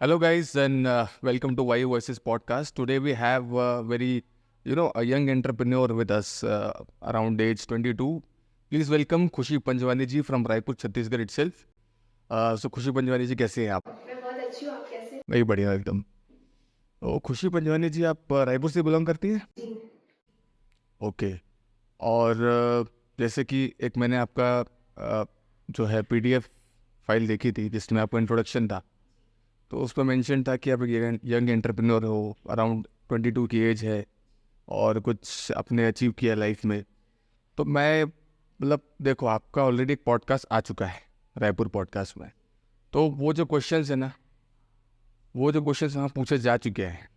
Hello, guys, and welcome to Why Voices podcast. Today we have a young entrepreneur with us around age 22. Please welcome Khushi Panjwani ji from Raipur, Chhattisgarh itself. So Khushi Panjwani जी कैसे हैं आप? मैं बहुत अच्छी हूँ, आप कैसे? मैं भी बढ़िया एकदम। तो खुशी पंजवानी जी आप रायपुर से बिलोंग करती हैं? जी। ओके। और जैसे कि एक मैंने आपका जो है पीडीएफ फाइल देखी थी जिसमें आपका इंट्रोडक्शन था, तो उस पर मेंशन था कि आप एक यंग एंटरप्रेन्योर हो, अराउंड 22 की एज है और कुछ आपने अचीव किया लाइफ में। तो मैं देखो, आपका ऑलरेडी एक पॉडकास्ट आ चुका है रायपुर पॉडकास्ट में। तो वो जो क्वेश्चंस है ना, वो जो क्वेश्चंस वहाँ पूछे जा चुके हैं,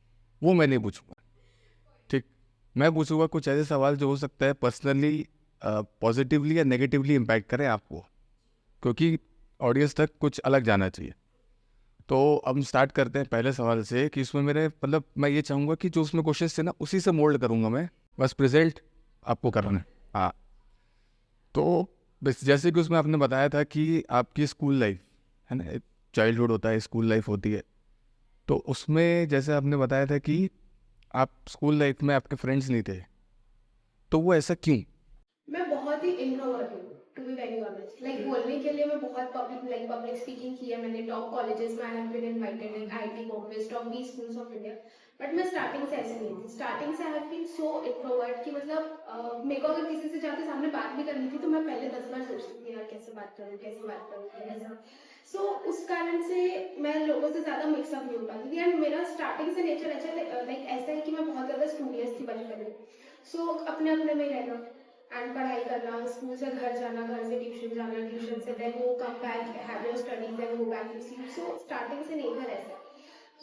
वो मैं नहीं पूछूंगा। ठीक, मैं पूछूंगा कुछ ऐसे सवाल जो हो सकता है पर्सनली पॉजिटिवली या नेगेटिवली इम्पैक्ट करें आपको, क्योंकि ऑडियंस तक कुछ अलग जाना चाहिए। तो अब हम स्टार्ट करते हैं पहले सवाल से कि इसमें मेरे मैं ये चाहूँगा कि जो उसमें क्वेश्चन थे ना उसी से मोल्ड करूँगा मैं, बस प्रेजेंट आपको करना है। हाँ, तो बस जैसे कि उसमें आपने बताया था कि आपकी स्कूल लाइफ है ना, चाइल्डहुड होता है, स्कूल लाइफ होती है। तो उसमें जैसे आपने बताया था कि आप स्कूल लाइफ में आपके फ्रेंड्स नहीं थे, तो वो ऐसा क्यों? मैं बहुत ही इंट्रोवर्ट हूँ, टू बी वेरी ऑनेस्ट। बोलने के लिए मैं बहुत पब्लिक स्पीकिंग की है मैंने। टॉप कॉलेजेस में I have been invited in IIT Bombay, top 20 schools of India. But मैं स्टार्टिंग से ऐसे नहीं थी। स्टार्टिंग से I have been so introvert कि मेरे को अगर किसी से जाके सामने बात भी करनी थी तो मैं पहले 10 बार सोचती थी यार कैसे बात करूँ, कैसे बात करूँ, कैसे। सो उस कारण से मैं लोगों से ज़्यादा मिक्सअप नहीं हो पाती थी। एंड मेरा स्टार्टिंग से नेचर ऐसा है कि मैं बहुत ज़्यादा स्टूडियस थी बचपन में। सो अपने अपने में रहना एंड पढ़ाई करना, स्कूल से घर जाना, घर से ट्यूशन जाना, ट्यूशन से देन वो come back, have your studies, then go back to sleep. So starting से नेचर ऐसा है।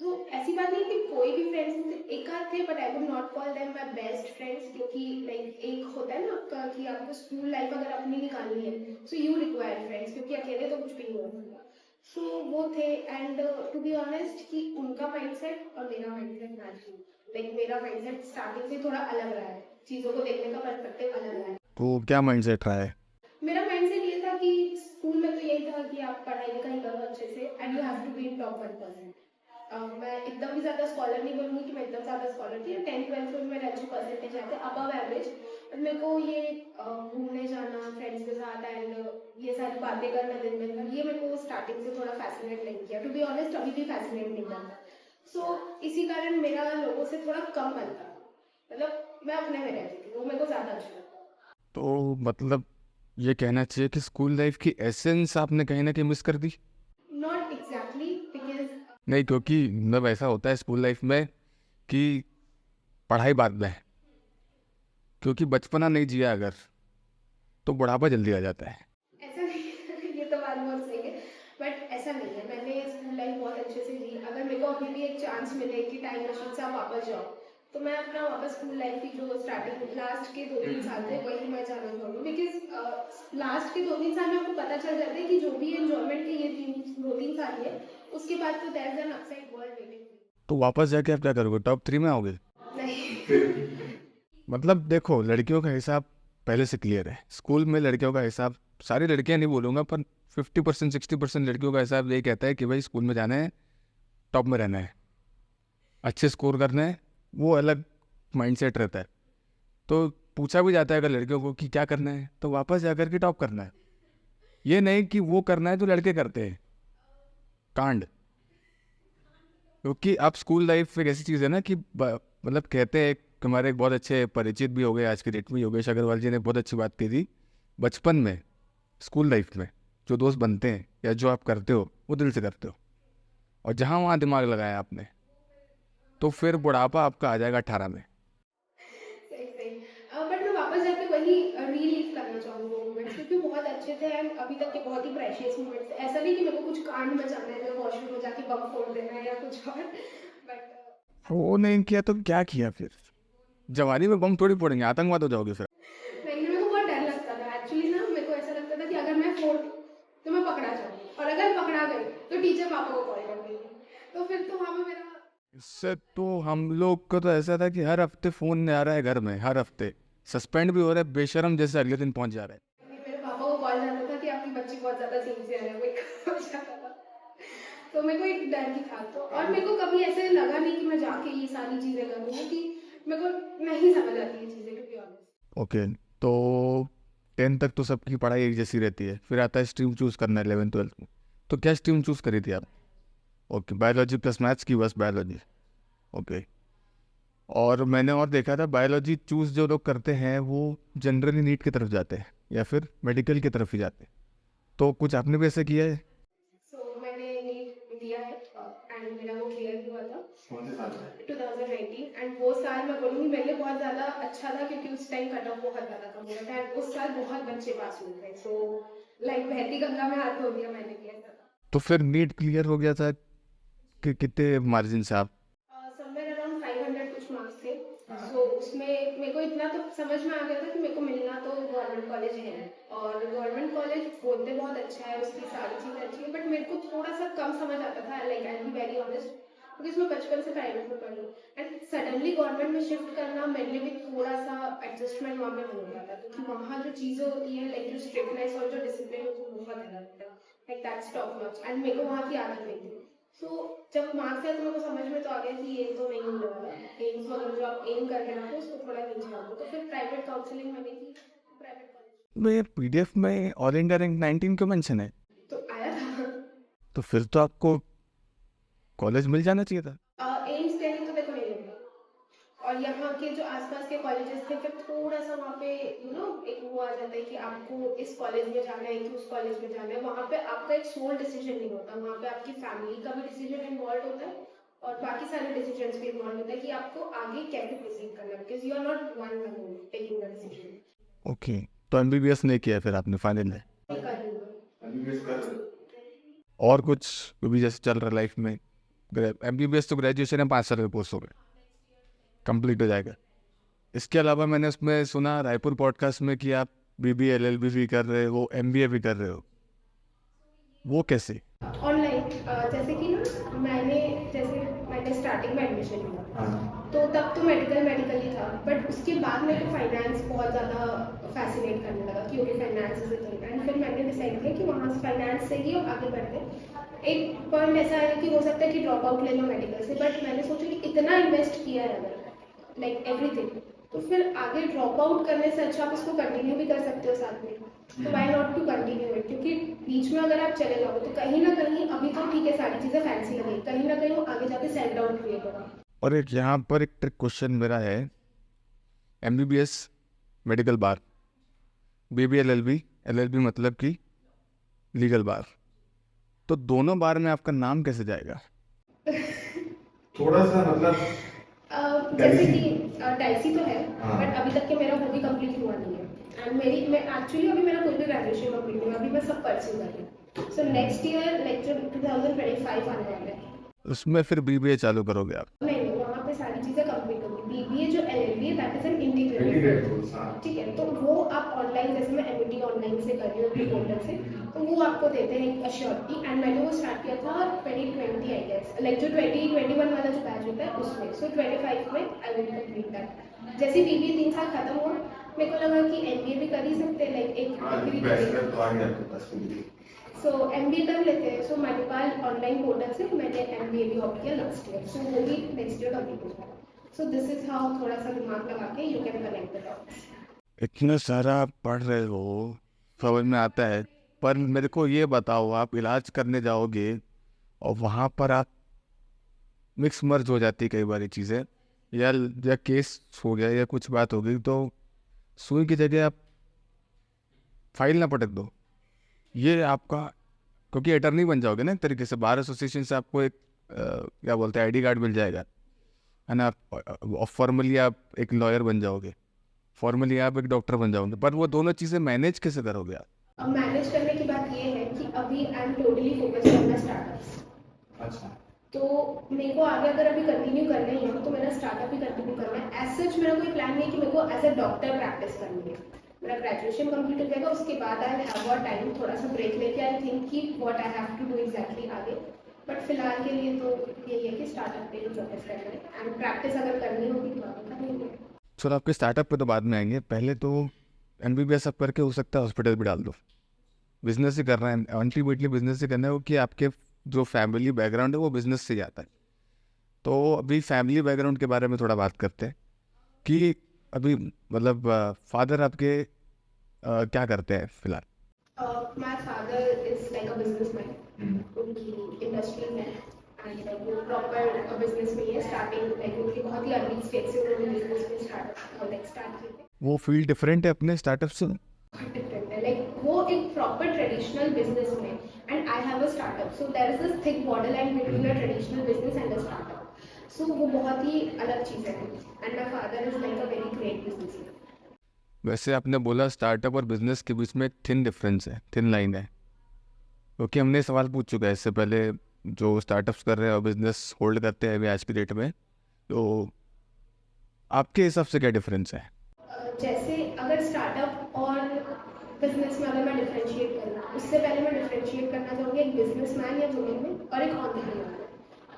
सो ऐसी बात नहीं कि कोई भी फ्रेंड्स एक आध थे, but I would not call them my best friends, क्योंकि एक होता है ना आपका कि आपको स्कूल लाइफ अगर अपनी निकालनी है सो यू रिक्वायर फ्रेंड्स, क्योंकि अकेले तो कुछ भी नहीं होगा। सो वो थे। एंड टू बी ऑनेस्ट कि उनका माइंडसेट और मेरा माइंडसेट मैच नहीं। मेरा माइंडसेट स्टार्टिंग से थोड़ा अलग रहा है, चीज़ों को देखने का पर्सपेक्टिव अलग रहा है। तो क्या माइंडसेट रहा है? मेरा माइंडसेट ये था कि स्कूल में तो यही था कि आप पढ़ाई लिखाई करो अच्छे से and you have to be top 1%। मैं एकदम भी ज़्यादा स्कॉलर नहीं बोलूँगी कि मैं एकदम ज़्यादा स्कॉलर थी। 10th 12th में मेरे अच्छे परसेंटेज आए थे, अबव एवरेज। बट मेरे को ये घूमने जाना फ्रेंड्स के साथ एंड ये सारी बातें करना दिन में ये मेरे को स्टार्टिंग से थोड़ा फैसिनेट नहीं किया। टू बी ऑनेस्ट अभी भी फैसिनेट नहीं करता। सो इसी कारण मेरा लोगों से थोड़ा कम बनता। मैं अपने में रहती थी, वो मेरे को ज़्यादा अच्छा लगता। तो ये कहना चाहिए कि स्कूल लाइफ की एसेंस आपने कहीं ना कहीं मिस कर दी। नॉट एग्जैक्टली बिकॉज नहीं, क्योंकि ऐसा होता है स्कूल लाइफ में कि पढ़ाई बाद में है, क्योंकि बचपना नहीं जिया अगर तो बुढ़ापा जल्दी आ जाता है। ऐसा नहीं है, ये तो बात बहुत सही है। बट ऐसा नहीं है, मैंने स्कूल लाइफ बहुत अच्छे से जी। अगर मेरे को अभी भी एक चांस मिले कि टाइम मशीन से आप वापस जाओ तो मैं अपना वापस स्कूल लाइफ की जो स्टार्टिंग लास्ट के 2-3 साल थे वही मैं जाना चाहूँगी। बिकॉज लास्ट के 2-3 साल में आपको पता चल जाता है कि जो भी एंजॉयमेंट के ये 2-3 साल है, उसके बाद तो there is an upside world waiting. तो वापस जाके आप क्या करोगे? टॉप 3 में आओगे? नहीं। देखो, लड़कियों का हिसाब पहले से क्लियर है। स्कूल में लड़कियों का हिसाब, सारी लड़कियां नहीं बोलूँगा पर 50% 60% लड़कियों का हिसाब ये कहता है कि भाई स्कूल में जाना है, टॉप में रहना है, अच्छे स्कोर करना है। वो अलग माइंडसेट रहता है। तो पूछा भी जाता है अगर लड़कियों को कि क्या करना है, तो वापस जाकर के टॉप करना है। ये नहीं कि वो करना है जो लड़के करते हैं, कांड। क्योंकि आप स्कूल लाइफ एक ऐसी चीज़ है ना कि कहते हैं कि हमारे एक बहुत अच्छे परिचित भी हो गए आज के डेट में, योगेश अग्रवाल जी ने बहुत अच्छी बात की थी। बचपन में, स्कूल लाइफ में जो दोस्त बनते हैं या जो आप करते हो वो दिल से करते हो, और जहाँ वहाँ दिमाग लगाया आपने तो फिर बुढ़ापा आपका आ जाएगा 18 में। सही सही। बट मैं वापस जाके वही रीलीव करना चाहूँगी वो मोमेंट्स, क्योंकि बहुत अच्छे थे एंड अभी तक के बहुत ही प्रेशियस मोमेंट्स थे। ऐसा नहीं कि मेरे को कुछ कांड मचाना है, मेरे वॉशरूम में जाके बम फोड़ देना है या कुछ और। बट वो नहीं किया तो क्या किया फिर? जवानी में बम थोड़ी फोड़ेंगे, आतंकवाद हो जाओगे फिर। नहीं, मेरे को बहुत डर लगता था एक्चुअली ना। मेरे को ऐसा लगता था कि अगर मैं फोड़ तो मैं पकड़ा जाऊँगी, और अगर पकड़ा गई तो टीचर पापा को कॉल कर देंगे। तो फिर तो वहाँ पे मेरा इससे तो हम लोग को तो ऐसा था कि हर हफ्ते फ़ोन आ रहा है घर में, हर हफ्ते सस्पेंड भी हो रहा है बेशरम जैसे, अगले दिन पहुंच जा रहा है। मेरे पापा को कॉल जाता था कि आपकी बच्ची बहुत ज़्यादा सिंसियर है, वो एक हो जाता था। तो मेरे को एक डर भी था, तो और मेरे को कभी ऐसे लगा नहीं कि मैं जाके ये सारी चीज़ें करूँगी, कि मेरे को नहीं समझ आती ये चीज़ें, टू बी ऑनेस्ट। ओके, तो 10 तक तो सबकी पढ़ाई एक जैसी रहती है, फिर आता है स्ट्रीम चूज़ करना है 11th 12th में। तो क्या स्ट्रीम चूज़ करी थी आप? ओके, बायोलॉजी प्लस मैथ्स की, बस बायोलॉजी। ओके। और मैंने और देखा था बायोलॉजी चूज़ जो लोग करते हैं वो जनरली नीट की तरफ जाते हैं या फिर मेडिकल की तरफ ही जाते हैं। तो कुछ आपने भी ऐसे किया है? सो मैंने नीट दिया है एंड मेरा वो क्लियर भी हुआ था कौन से साल में? 2019, एंड वो साल मैं बोलूँगी मेरे लिए बहुत ज़्यादा अच्छा था, क्योंकि उस टाइम कट ऑफ बहुत ज़्यादा कम हुआ था, एंड उस साल बहुत बच्चे पास हुए थे, सो लाइक बहती गंगा में हाथ धो दिया मैंने भी, ऐसा था। तो फिर नीट क्लियर हो गया था कि कितने मार्जिन से आप? समवेयर अराउंड 500 कुछ मार्क्स थे। सो उसमें मेरे को इतना तो समझ में आ गया था कि मेरे को मिलना तो गवर्नमेंट कॉलेज है, और गवर्नमेंट कॉलेज बोलते बहुत अच्छा है, उसकी सारी चीज़ें अच्छी है, बट मेरे को थोड़ा सा कम समझ आता था, like I B very honest, क्योंकि मैं बचपन से प्राइवेट में पढ़ी, एंड सडनली गवर्नमेंट में शिफ्ट करना मेरे लिए भी थोड़ा सा एडजस्टमेंट वहाँ पे हो गया था, क्योंकि वहाँ जो चीज़ें होती हैं, लाइक जो स्ट्रिक्टनेस और जो डिसिप्लिन होती है वो बहुत अलग है, like that's top notch, and मेरे को वहाँ की आदत नहीं थी। सो जब मार्क्स आया तो मेरे को समझ में तो आ गया कि ये तो नहीं होने वाला है, एम्स वगैरह जो आप एम कर रहे हो उसको थोड़ा नीचे आओगे, तो फिर प्राइवेट काउंसलिंग मैंने की, प्राइवेट कॉलेज में पीडीएफ में ऑल इंडिया रैंक 19 क्यों मेंशन है? तो आया था। तो फिर तो आपको कॉलेज मिल जाना चाहिए था। एम्स दिल्ली तो देखो नहीं लगा, और यहाँ के जो आसपास के कॉलेजेस थे फिर थोड़ा सा वहाँ पे एक वो आ जाता है कि आपको इस कॉलेज में जाना है कि उस कॉलेज में जाना है, वहाँ पे आपका एक सोल डिसीजन नहीं होता, वहाँ पे आपकी फैमिली का भी डिसीजन इन्वॉल्व होता है, और बाकी सारे डिसीजन भी इन्वॉल्व होता है कि आपको आगे कैसे प्रोसीड करना है, because you are not one taking the decision. Okay, तो एमबीबीएस नहीं किया फिर आपने फाइनल में? कर रही हूँ। एमबीबीएस कर रहे हो? और कुछ भी जैसे चल रहा है लाइफ में? एमबीबीएस तो ग्रेजुएशन है, 5 साल का कोर्स हो गया, कंप्लीट हो जाएगा। इसके अलावा मैंने उसमें सुना रायपुर पॉडकास्ट में कि आप बीबीए एलएलबी भी कर रहे हो, एमबीए भी कर रहे हो, वो कैसे? ऑनलाइन जैसे कि ना मैंने स्टार्टिंग में एडमिशन लिया, हाँ। तो तब तो मेडिकल ही था, बट उसके बाद मेरे को फाइनेंस बहुत ज़्यादा फैसिनेट करने लगा कि okay finance is it, and फिर मैंने डिसाइड किया कि वहाँ से फाइनेंस से ही आगे बढ़ते हैं। एक पॉइंट ऐसा है कि हो सकता है कि ड्रॉप आउट ले लो मेडिकल से, बट मैंने सोचा कि इतना इन्वेस्ट किया है अगर लाइक एवरीथिंग, तो फिर आगे ड्रॉप आउट करने से अच्छा आप उसको कंटिन्यू भी कर सकते हो साथ में, तो why not to continue it, क्योंकि बीच में अगर आप चले जाओ तो कहीं ना कहीं अभी तो ठीक है सारी चीज़ें फैंसी लगेगी, कहीं ना कहीं वो आगे जाके सेल्फ डाउट क्रिएट होगा। और एक यहाँ पर एक ट्रिक क्वेश्चन मेरा है, एमबीबीएस मेडिकल बार, बीबीए एलएलबी, एलएलबी मतलब कि लीगल बार, तो दोनों बार में आपका नाम कैसे जाएगा? थोड़ा सा मतलब जैसे कि डाइसी तो है, हाँ। बट अभी तक के मेरा वो भी कंप्लीट हुआ नहीं है, एंड मैं एक्चुअली अभी मेरा कोई भी ग्रेजुएशन कंप्लीट नहीं हुआ, अभी मैं सब परस्यू कर रही हूँ, सो नेक्स्ट ईयर लाइक जो 2025 आने वाला है, उसमें फिर बीबीए चालू करोगे आप? नहीं वहाँ पे सारी चीज़ें कंप्लीट होगी, बीबीए जो एलएलबी है that is an integrated integrated, course. हाँ। ठीक है, तो वो आप ऑनलाइन, जैसे मैं एमईटी ऑनलाइन से कर रही हूँ अपने पोर्टल से, तो वो आपको देते हैं एक अश्योरिटी, एंड मैंने वो स्टार्ट किया था 2020 आई गेस, लाइक जो 2021 वाला जो बैच होता है उसमें, सो 25 में आई विल कंप्लीट दैट। जैसे बीबीए 3 साल खत्म हुआ, मेरे को लगा कि एमबीए भी कर ही सकते हैं, लाइक एक हाँ, डिग्री बैचलर तो आ गया आपके पास में। सो एमबीए कर लेते हैं, सो मणिपाल ऑनलाइन पोर्टल से मैंने एमबीए भी ऑप्ट किया लास्ट ईयर, सो वो भी नेक्स्ट ईयर कंप्लीट हो जाएगा, सो दिस इज हाउ थोड़ा सा दिमाग लगा के you can connect the dots. इतना सारा आप पढ़ रहे हो, समझ में आता है, पर मेरे को ये बताओ, आप इलाज करने जाओगे और वहाँ पर आप मिक्स मर्ज हो जाती है कई बार चीज़ें, या केस हो गया या कुछ बात हो गई, तो सुई की जगह आप फाइल ना पटक दो, ये आपका, क्योंकि अटर्नी बन जाओगे ना एक तरीके से, बार एसोसिएशन से आपको एक क्या बोलते हैं आईडी कार्ड मिल जाएगा, है ना, फॉर्मली आप एक लॉयर बन जाओगे, फॉर्मली आप एक डॉक्टर बन जाओगे, पर वो दोनों चीज़ें मैनेज कैसे करोगे आप? अब मैनेज करने की बात ये है कि अभी I am totally focused on my startups, अच्छा। तो मेरे को आगे अगर अभी कंटिन्यू करना ही है तो मेरा स्टार्टअप ही कंटिन्यू करना है, एज सच मेरा कोई प्लान नहीं है कि मेरे को एज अ डॉक्टर प्रैक्टिस करनी है, मेरा ग्रेजुएशन कंप्लीट हो जाएगा उसके बाद आई हैव अ टाइम थोड़ा सा ब्रेक लेके आई थिंक कि what I have to do exactly आगे, बट फिलहाल के लिए तो यही है कि स्टार्टअप पे ही फोकस करना है, एंड प्रैक्टिस अगर करनी होगी तो आगे करनी है। चलो आपके स्टार्टअप पे तो बाद में आएंगे, पहले तो एमबीबीएस आप करके हो सकता है हॉस्पिटल भी डाल दो, बिजनेस ही करना है, अल्टीमेटली बिजनेस ही करना है, कि आपके जो फैमिली बैकग्राउंड है वो बिजनेस से ही आता है। तो अभी फैमिली बैकग्राउंड के बारे में थोड़ा बात करते हैं कि अभी मतलब फादर आपके क्या करते हैं फिलहाल? My father is like a businessman, उनकी इंडस्ट्री में एंड वो प्रॉपर बिजनेस में ही है। स्टार्टिंग लाइक उनकी बहुत ही अर्ली स्टेज से उन्होंने बिजनेस में स्टार्ट किए थे। वो फील्ड डिफरेंट है अपने स्टार्टअप से? बहुत डिफरेंट है, लाइक वो एक प्रॉपर ट्रेडिशनल बिजनेस में and I have a startup, so there is this thick border line between a traditional business and a startup. So वो बहुत ही अलग चीज़ है and my father is like a very great businessman. वैसे आपने बोला स्टार्टअप और बिजनेस के बीच में थिन डिफरेंस है, थिन लाइन है, क्योंकि हमने सवाल पूछ चुका है इससे पहले जो स्टार्टअप्स कर रहे हैं और बिजनेस होल्ड करते हैं अभी आज की डेट में, तो आपके हिसाब से क्या डिफरेंस है? जैसे अगर स्टार्टअप और बिजनेस में अगर मैं डिफरेंशिएट करूँ, उससे पहले मैं डिफरेंशिएट करना चाहूँगी एक बिजनेसमैन या वुमेन में और एक एंटरप्रेन्योर में।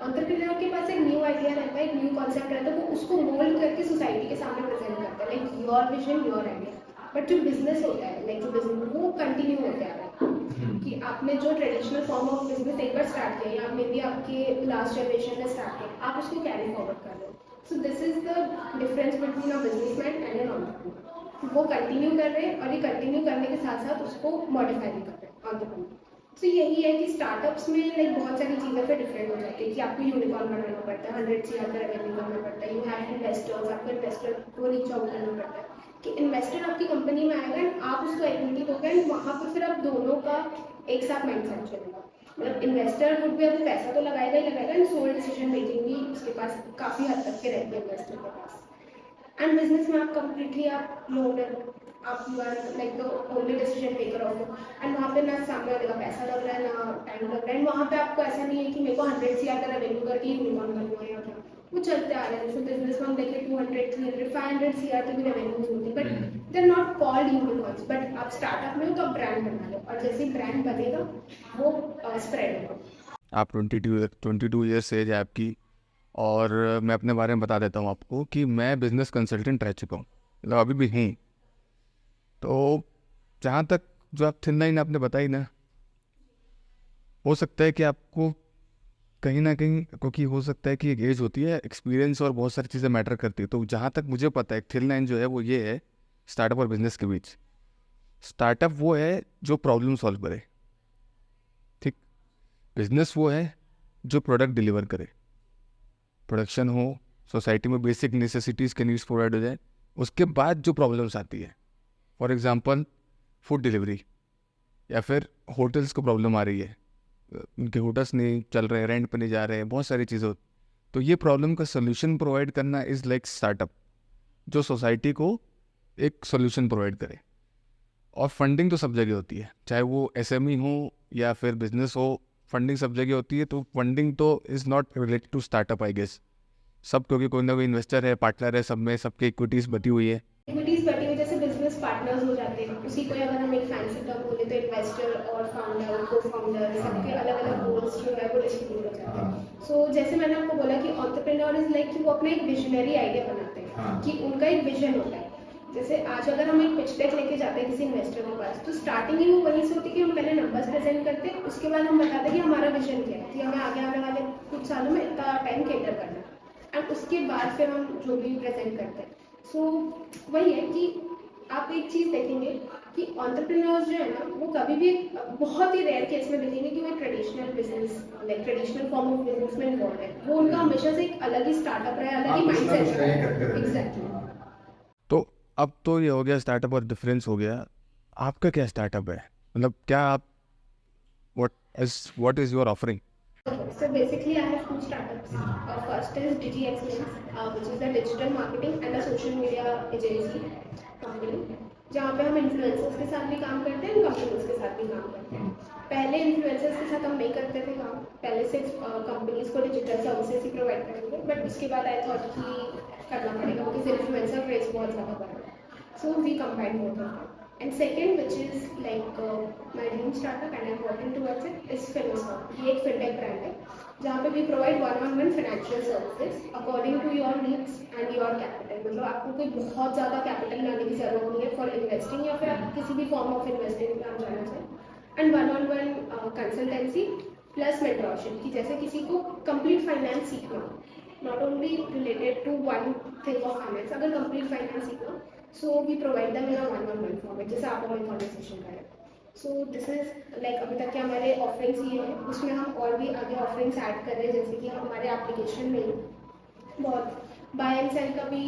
एंटरप्रेन्योर के पास एक न्यू आइडिया रहता है, एक न्यू कॉन्सेप्ट रहता है, वो उसको मोल्ड करके सोसाइटी के सामने प्रेजेंट करता है, like your vision your idea. But जो बिजनेस होता है, लाइक जो बिजनेस वो कंटिन्यू होते आ रहा है कि आपने जो ट्रेडिशनल फॉर्म ऑफ बिजनेस एक बार स्टार्ट किया या मे बी आपके लास्ट जनरेशन ने स्टार्ट किया, आप उसको कैरी फॉरवर्ड कर रहे हो। So this is the difference between a businessman and an entrepreneur. वो कंटिन्यू कर रहे हैं और ये कंटिन्यू करने के साथ साथ उसको मॉडिफाई भी कर रहे हैं एंटरप्रेन्योर। तो यही है कि स्टार्टअप्स में लाइक बहुत सारी चीज़ें फिर डिफरेंट हो जाती है कि आपको यूनिकॉर्न बनाना पड़ता है, 100 CR का रेवेन्यू करना पड़ता है, यू हैव इन्वेस्टर्स, आपको इन्वेस्टर को रीच आउट करना पड़ता है कि इन्वेस्टर आपकी कंपनी में आएगा एंड आप उसको इक्विटी दोगे एंड वहाँ पर फिर आप दोनों का एक साथ माइंडसेट चलेगा। मतलब इन्वेस्टर वुड भी अपना पैसा तो लगाएगा ही लगाएगा एंड सोल डिसीजन मेकिंग भी उसके पास काफ़ी हद तक के रहती है इन्वेस्टर के पास। एंड बिजनेस में आप कंप्लीटली आप लोनर, आप you are like the only decision maker of it and वहाँ पे ना सामने वाले का पैसा लग रहा है ना टाइम लग रहा है। वहाँ पे आपको ऐसा नहीं है कि मेरे को 100 CR का रेवेन्यू करके यूनिकॉर्न करना है या क्या, वो चलते आ रहे हैं। जैसे बिजनेस में हम देखें 200, 300, 500 CR तक भी रेवेन्यूज होती है, but they are not called unicorns. But आप स्टार्टअप में हो तो आप ब्रांड बना लो और जैसे ब्रांड बनेगा वो स्प्रेड होगा। आप 22 ईयर्स एज है आपकी, और मैं अपने बारे में बता देता हूँ आपको कि मैं बिजनेस कंसल्टेंट रह चुका हूँ, मतलब अभी भी नहीं। तो जहाँ तक जो आप थिन लाइन आपने बताई ना, हो सकता है कि आपको कहीं ना कहीं, क्योंकि हो सकता है कि एक एज होती है, एक्सपीरियंस और बहुत सारी चीज़ें मैटर करती है। तो जहाँ तक मुझे पता है थिन लाइन जो है वो ये है स्टार्टअप और बिजनेस के बीच। स्टार्टअप वो है जो प्रॉब्लम सॉल्व करे, ठीक। बिजनेस वो है जो प्रोडक्ट डिलीवर करे, प्रोडक्शन हो, सोसाइटी में बेसिक नेसेसिटीज़ के नीड्स प्रोवाइड हो जाए, उसके बाद जो प्रॉब्लम्स आती है, फॉर एग्जांपल फूड डिलीवरी, या फिर होटल्स को प्रॉब्लम आ रही है, उनके होटल्स नहीं चल रहे, रेंट पे नहीं जा रहे हैं, बहुत सारी चीज़ें। तो ये प्रॉब्लम का सोल्यूशन प्रोवाइड करना इज़ लाइक स्टार्टअप, जो सोसाइटी को एक सोल्यूशन प्रोवाइड करे। और फंडिंग तो सब जगह होती है, चाहे वो SME हो या फिर बिजनेस हो, फंडिंग सब जगह होती है। तो फंडिंग तो is not related to startup I guess, सब, क्योंकि कोई ना कोई इन्वेस्टर है, पार्टनर है, सब में सबकी इक्विटीज़ बटी हुई है। इक्विटीज बटी हुई, जैसे बिजनेस पार्टनर्स हो जाते हैं, उसी को अगर हम एक फैंसी टर्म बोले तो इन्वेस्टर और फाउंडर, को फाउंडर, सबके अलग अलग रोल्स जो है वो डिस्ट्रीब्यूट हो जाते हैं। सो जैसे मैंने आपको बोला कि एंटरप्रेन्योर इज लाइक कि वो अपना एक विजनरी आइडिया बनाते हैं कि उनका एक विजन होता है। जैसे आज अगर हम एक पिच डेक लेके जाते हैं किसी इन्वेस्टर के पास, तो स्टार्टिंग ही वो वहीं से होती है कि हम पहले नंबर्स प्रेजेंट करते हैं, उसके बाद हम बताते हैं कि हमारा विजन क्या है, कि हमें आगे आने वाले कुछ सालों में इतना टाइम केटर करना है, एंड उसके बाद फिर हम जो भी प्रेजेंट करते हैं। सो वही है कि आप एक चीज़ देखेंगे कि एंटरप्रेन्योर्स जो है ना, वो कभी भी बहुत ही रेयर केस में देखेंगे कि वो traditional business, like traditional form of business में इन्वॉल्व है। वो उनका हमेशा से एक अलग ही स्टार्टअप रहा है, अलग ही माइंडसेट रहा है। एग्जैक्टली। तो अब तो ये हो गया स्टार्टअप और डिफरेंस हो गया। आपका क्या स्टार्टअप है, मतलब क्या आप what is your offering? So basically, I have two startups. First is Digi Excellence, which is a digital marketing and a social media agency company, जहाँ पे हम इन्फ्लुएंसर्स के साथ भी काम करते हैं, कंपनीज के साथ भी काम करते हैं। पहले इन्फ्लुएंसर्स के साथ हम नहीं करते थे काम, पहले सिर्फ कंपनीज को डिजिटल सर्विसेज ही प्रोवाइड करेंगे, बट उसके बाद आई थॉट कि करना पड़ेगा क्योंकि फिर इन्फ्लुएंसर क्रेज बहुत ज़्यादा बढ़ रहा है। So we combine both of them. And second, which is like my dream startup and I'm working towards it, is FinOSmart. ये एक fintech brand है जहाँ पे we provide one-on-one financial services according to your needs and your capital. मतलब आपको कोई बहुत ज़्यादा कैपिटल लाने की जरूरत नहीं है फॉर इन्वेस्टिंग या फिर आप किसी भी फॉर्म ऑफ इन्वेस्टिंग में आप जाना चाहें, and one-on-one consultancy plus mentorship कि जैसे किसी को कंप्लीट फाइनेंस सीखना, not only related to one thing of finance, अगर कंप्लीट फाइनेंस सीखना, so we provide them in a 1-on-1 format, जैसे आप हमारी कॉन्वर्सेशन करें. सो दिस इज लाइक अभी तक के हमारे ऑफरिंग्स ये हैं. उसमें हम और भी आगे ऑफरिंग्स ऐड कर रहे हैं, जैसे कि हमारे एप्लीकेशन में बहुत बाय एंड सेल का भी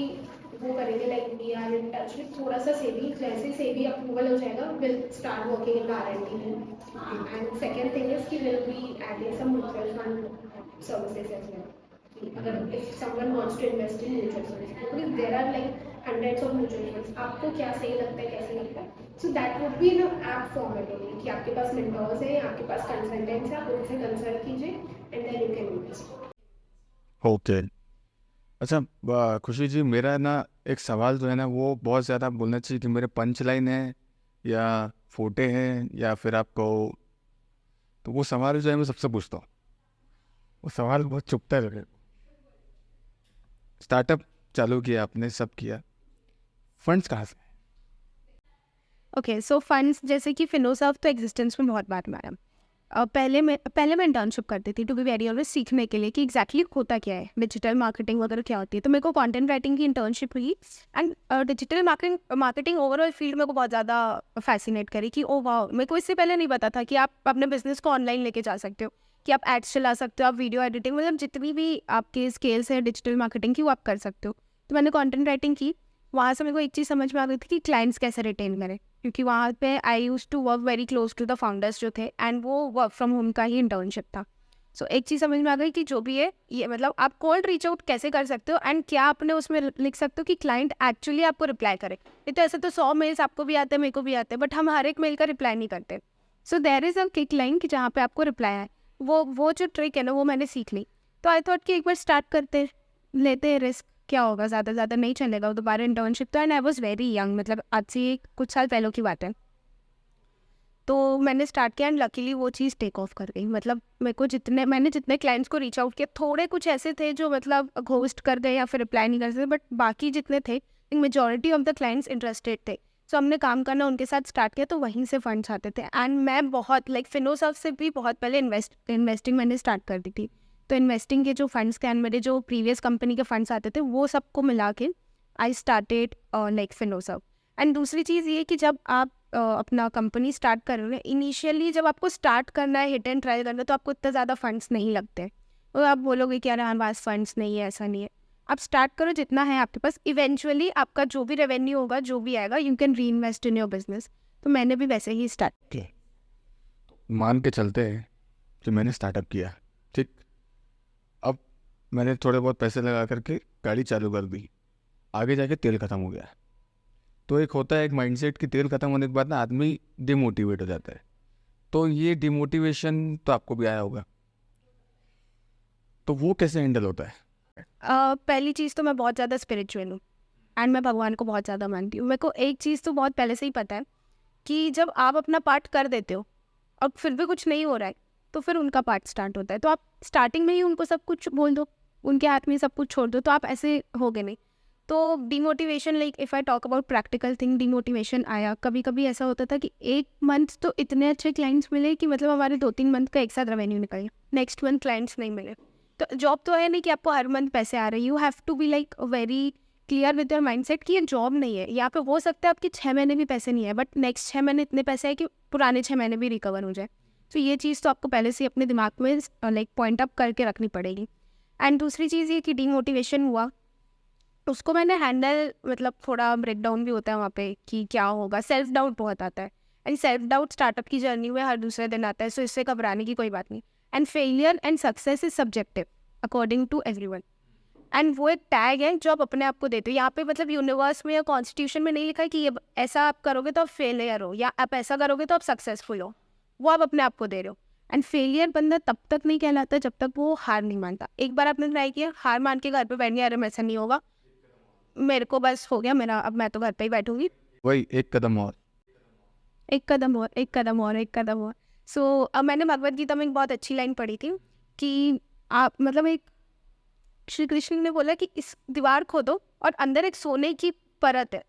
वो करेंगे. Like we are in touch with थोड़ा सा सेबी, जैसे सेबी अप्रूवल हो जाएगा will start working in R&D में. एंड सेकेंड थिंग इज कि will be adding some mutual fund services as well. अगर if someone wants to invest in mutual funds, because there are like hundreds of mutual funds, आपको क्या सही लगता है कैसे लगता है, so that would be in app format only कि आपके पास मेंटर्स हैं, आपके पास कंसल्टेंट्स हैं, आप उनसे कंसल्ट कीजिए and then you can invest. Okay. अच्छा खुशी जी, मेरा ना एक सवाल जो है ना वो बहुत ज़्यादा बोलना चाहिए कि मेरे पंच लाइन है या फोटे हैं या फिर आप कहो, तो वो सवाल जो है मैं सबसे पूछता हूँ. वो सवाल बहुत चुभता है मेरे को. स्टार्टअप चालू किया आपने, सब किया, फंड्स कहाँ से? ओके, सो फंड्स जैसे कि फिनोसॉफ्ट तो एग्जिस्टेंस में बहुत बार मैडम. पहले मैं इंटर्नशिप करती थी टू बी वेरी ऑनेस्ट, सीखने के लिए कि एग्जैक्टली होता क्या है, डिजिटल मार्केटिंग वगैरह क्या होती है. तो मेरे को कंटेंट राइटिंग की इंटर्नशिप हुई and digital marketing overall field मेरे को बहुत ज़्यादा फैसिनेट करी कि ओ वाह, मेरे को इससे पहले नहीं पता था कि आप अपने बिजनेस को ऑनलाइन लेके जा सकते हो, कि आप एड्स चला सकते हो, आप वीडियो एडिटिंग, मतलब जितनी भी आपके स्केल्स हैं डिजिटल मार्केटिंग की वो आप कर सकते हो. तो मैंने कंटेंट राइटिंग की. वहाँ से मेरे को एक चीज़ समझ में आ गई थी कि क्लाइंट्स कैसे रिटेन करें, क्योंकि वहाँ पे I use to work very close to the founders जो थे एंड वो वर्क फ्रॉम होम का ही इंटर्नशिप था. सो एक चीज़ समझ में आ गई कि जो भी है ये मतलब आप कोल्ड रीच आउट कैसे कर सकते हो एंड क्या आपने उसमें लिख सकते हो कि क्लाइंट एक्चुअली आपको रिप्लाई करे. नहीं तो ऐसे तो 100 मेल्स आपको भी आते हैं, मेरे को भी आते हैं, बट हम हर एक मेल का रिप्लाई नहीं करते. So there is a kick line कि जहाँ पे आपको रिप्लाई आए, वो जो ट्रिक है ना वो मैंने सीख ली. तो आई थॉट कि एक बार स्टार्ट करते लेते हैं रिस्क, क्या होगा, ज़्यादा नहीं चलेगा. वो दोबारा इंटर्नशिप तो, and I was very young, मतलब आज से कुछ साल पहले की बात है. तो मैंने स्टार्ट किया एंड लकीली वो चीज़ टेक ऑफ कर गई. मतलब मैंने जितने क्लाइंट्स को रीच आउट किया, थोड़े कुछ ऐसे थे जो मतलब घोस्ट कर गए या फिर रिप्लाई नहीं कर सकते, बट बाकी जितने थे majority of the clients interested थे. सो हमने काम करना उनके साथ स्टार्ट किया, तो वहीं से फंड्स आते थे. एंड मैं बहुत लाइक फिनोसॉफ्ट से भी बहुत पहले इन्वेस्टिंग मैंने स्टार्ट कर दी थी. तो इन्वेस्टिंग के जो फंड्स थे एंड मेरे जो प्रीवियस कंपनी के फंड्स आते थे वो सबको मिला के आई स्टार्टेड लाइक फिनोसॉफ्ट. एंड दूसरी चीज़ ये कि जब आप अपना कंपनी स्टार्ट कर रहे हैं, इनिशियली जब आपको स्टार्ट करना है, हिट एंड ट्राई करना है, तो आपको इतना ज़्यादा फंड्स नहीं लगते. और आप बोलोगे कि यार हमारे पास फंड्स नहीं है, ऐसा नहीं है. आप स्टार्ट करो जितना है आपके पास, इवेंचुअली आपका जो भी रेवेन्यू होगा, जो भी आएगा, यू कैन री इन्वेस्ट इन योर बिजनेस. तो मैंने भी वैसे ही स्टार्ट किया. मान के चलते हैं कि मैंने स्टार्टअप किया, ठीक, अब मैंने थोड़े बहुत पैसे लगा करके गाड़ी चालू कर दी, आगे जाके तेल ख़त्म हो गया. तो एक होता है एक माइंडसेट कि तेल ख़त्म होने के बाद ना आदमी डिमोटिवेट हो जाता है. तो ये डिमोटिवेशन तो आपको भी आया होगा, तो वो कैसे हैंडल होता है? पहली चीज़ तो मैं बहुत ज़्यादा स्पिरिचुअल हूँ एंड मैं भगवान को बहुत ज़्यादा मानती हूँ. मेरे को एक चीज़ तो बहुत पहले से ही पता है कि जब आप अपना पार्ट कर देते हो और फिर भी कुछ नहीं हो रहा है, तो फिर उनका पार्ट स्टार्ट होता है. तो आप स्टार्टिंग में ही उनको सब कुछ बोल दो, उनके हाथ में सब कुछ छोड़ दो, तो आप ऐसे होगे नहीं. तो demotivation, like if I talk about practical thing, demotivation आया. कभी कभी ऐसा होता था कि एक मंथ तो इतने अच्छे क्लाइंट्स मिले कि मतलब हमारे 2-3 मंथ का एक साथ रेवेन्यू निकल गया, नेक्स्ट मंथ क्लाइंट्स नहीं मिले. तो जॉब तो है नहीं कि आपको हर मंथ पैसे आ रहे हैं. You have to be like very clear with your mindset कि ये जॉब नहीं है. यहाँ पे हो सकता है आपके 6 महीने भी पैसे नहीं है, बट नेक्स्ट 6 महीने इतने पैसे है कि पुराने 6 महीने भी रिकवर हो जाए. तो ये चीज़ तो आपको पहले से अपने दिमाग में लाइक पॉइंट अप करके रखनी पड़ेगी. एंड दूसरी चीज़ ये कि डिमोटिवेशन हुआ, उसको मैंने हैंडल, मतलब थोड़ा ब्रेक डाउन भी होता है वहाँ पे कि क्या होगा, सेल्फ डाउट बहुत आता है. एंड सेल्फ डाउट स्टार्टअप की जर्नी में हर दूसरे दिन आता है, सो इससे घबराने की कोई बात नहीं. And failure and success is subjective according to everyone. And वो एक टैग है जो आप अपने आप को देते हो. यहाँ पे मतलब यूनिवर्स में या कॉन्स्टिट्यूशन में नहीं लिखा है कि ये ऐसा आप करोगे तो आप फेलियर हो, या आप ऐसा करोगे तो आप सक्सेसफुल हो. वो आप अपने आप को दे रहे हो. एंड फेलियर बंदा तब तक नहीं कहलाता जब तक वो हार नहीं मानता. एक बार आपने ट्राई किया, हार मान के घर पे बैठ गया, अरे ऐसा नहीं होगा, मेरे को बस हो गया मेरा, अब मैं तो घर पे ही बैठूंगी, वही एक कदम और, एक कदम और, एक कदम और, एक कदम और. सो अब मैंने भगवद गीता में एक बहुत अच्छी लाइन पढ़ी थी कि आप मतलब एक श्री कृष्ण ने बोला कि इस दीवार खोदो और अंदर एक सोने की परत है,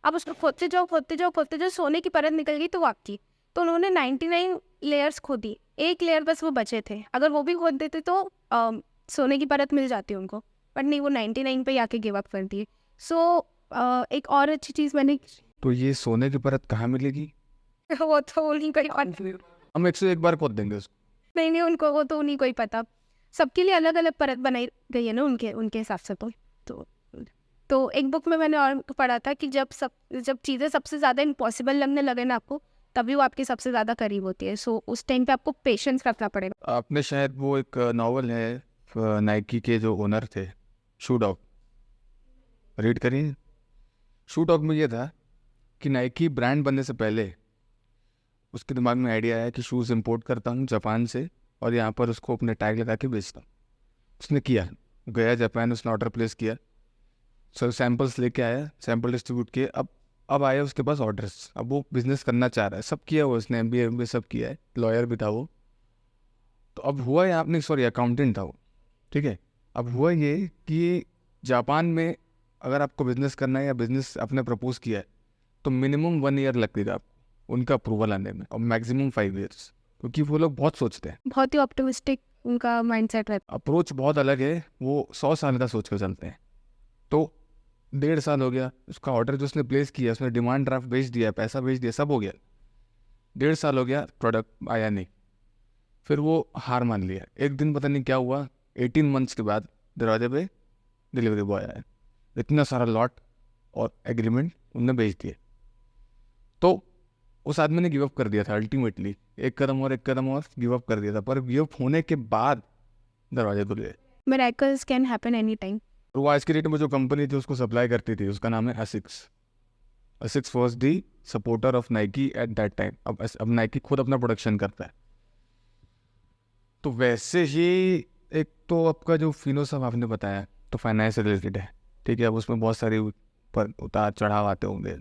आप उसको खोदते जाओ खोदते जाओ खोदते जाओ, सोने की परत निकल गई तो वो आपकी. तो उन्होंने 99 लेयर्स खोदी, एक लेयर बस वो बचे थे, अगर वो भी खोद देते तो सोने की परत मिल जाती उनको, बट नहीं, वो 99 पे ही आके गिव अप कर दिए। सो एक और अच्छी चीज़ मैंने तो ये सोने की परत कहाँ मिलेगी? वो तो उन्हीं को ही पता। हम 101 बार खोद देंगे उसको। नहीं नहीं, उनको वो तो उन्हीं को ही पता। सबके लिए अलग अलग परत बनाई गई है ना उनके उनके हिसाब से। तो एक बुक में मैंने और पढ़ा था कि जब चीज़ें सबसे ज़्यादा इम्पॉसिबल लगने लगे ना आपको, तभी वो आपके सबसे ज़्यादा करीब होती है। सो उस टाइम पे आपको पेशेंस रखना पड़ेगा। आपने शायद वो एक नॉवल है नाइकी के जो ओनर थे, शू डॉग, रीड करिए। शू डॉग में ये था कि नाइकी ब्रांड बनने से पहले उसके दिमाग में आइडिया आया कि शूज़ इंपोर्ट करता हूँ जापान से और यहाँ पर उसको अपने टैग लगा के बेचता हूँ। उसने किया, गया जापान, उसने ऑर्डर प्लेस किया, सब सैम्पल्स लेके आया, सैम्पल डिस्ट्रीब्यूट किए, अब आया उसके पास ऑर्डर्स, अब वो बिज़नेस करना चाह रहा है, सब किया हुआ उसने, MBA सब किया है, लॉयर भी था वो। तो अब हुआ यहाँ अपने, सॉरी अकाउंटेंट था वो, ठीक है। अब हुआ ये कि जापान में अगर आपको बिज़नेस करना है या बिज़नेस आपने प्रपोज किया है तो मिनिमम 1 ईयर लगेगा आपको उनका अप्रूवल आने में, और मैक्सिमम 5 ईयर्स, क्योंकि वो लोग बहुत सोचते हैं, बहुत ही ऑप्टिमिस्टिक उनका माइंडसेट रहता अप्रोच बहुत अलग है, वो 100 साल का सोच कर चलते हैं। तो 1.5 साल हो गया, उसका ऑर्डर जो उसने प्लेस किया, उसने डिमांड ड्राफ्ट भेज दिया, पैसा भेज दिया, सब हो गया, 1.5 साल हो गया, प्रोडक्ट आया नहीं। फिर वो हार मान लिया। एक दिन पता नहीं क्या हुआ, 18 मंथ्स के बाद दरवाजे पे डिलीवरी बॉय आया, इतना सारा लॉट और एग्रीमेंट उनने भेज दिए। तो उस आदमी ने गिव अप कर दिया था अल्टीमेटली, एक कदम और गिव अप कर दिया था, पर गिव अप होने के बाद दरवाजे खुल गए। Miracles can happen any time. और वो आज के डेट में जो कंपनी थी उसको सप्लाई करती थी, उसका नाम है ASICS। ASICS was the supporter of Nike at that time. अब नाइकी खुद अपना प्रोडक्शन करता है। तो वैसे ही एक तो आपका जो फिनो सब आपने बताया तो फाइनेंस से रिलेटेड है, ठीक है। अब उसमें बहुत सारे पर उतार चढ़ाव आते होंगे,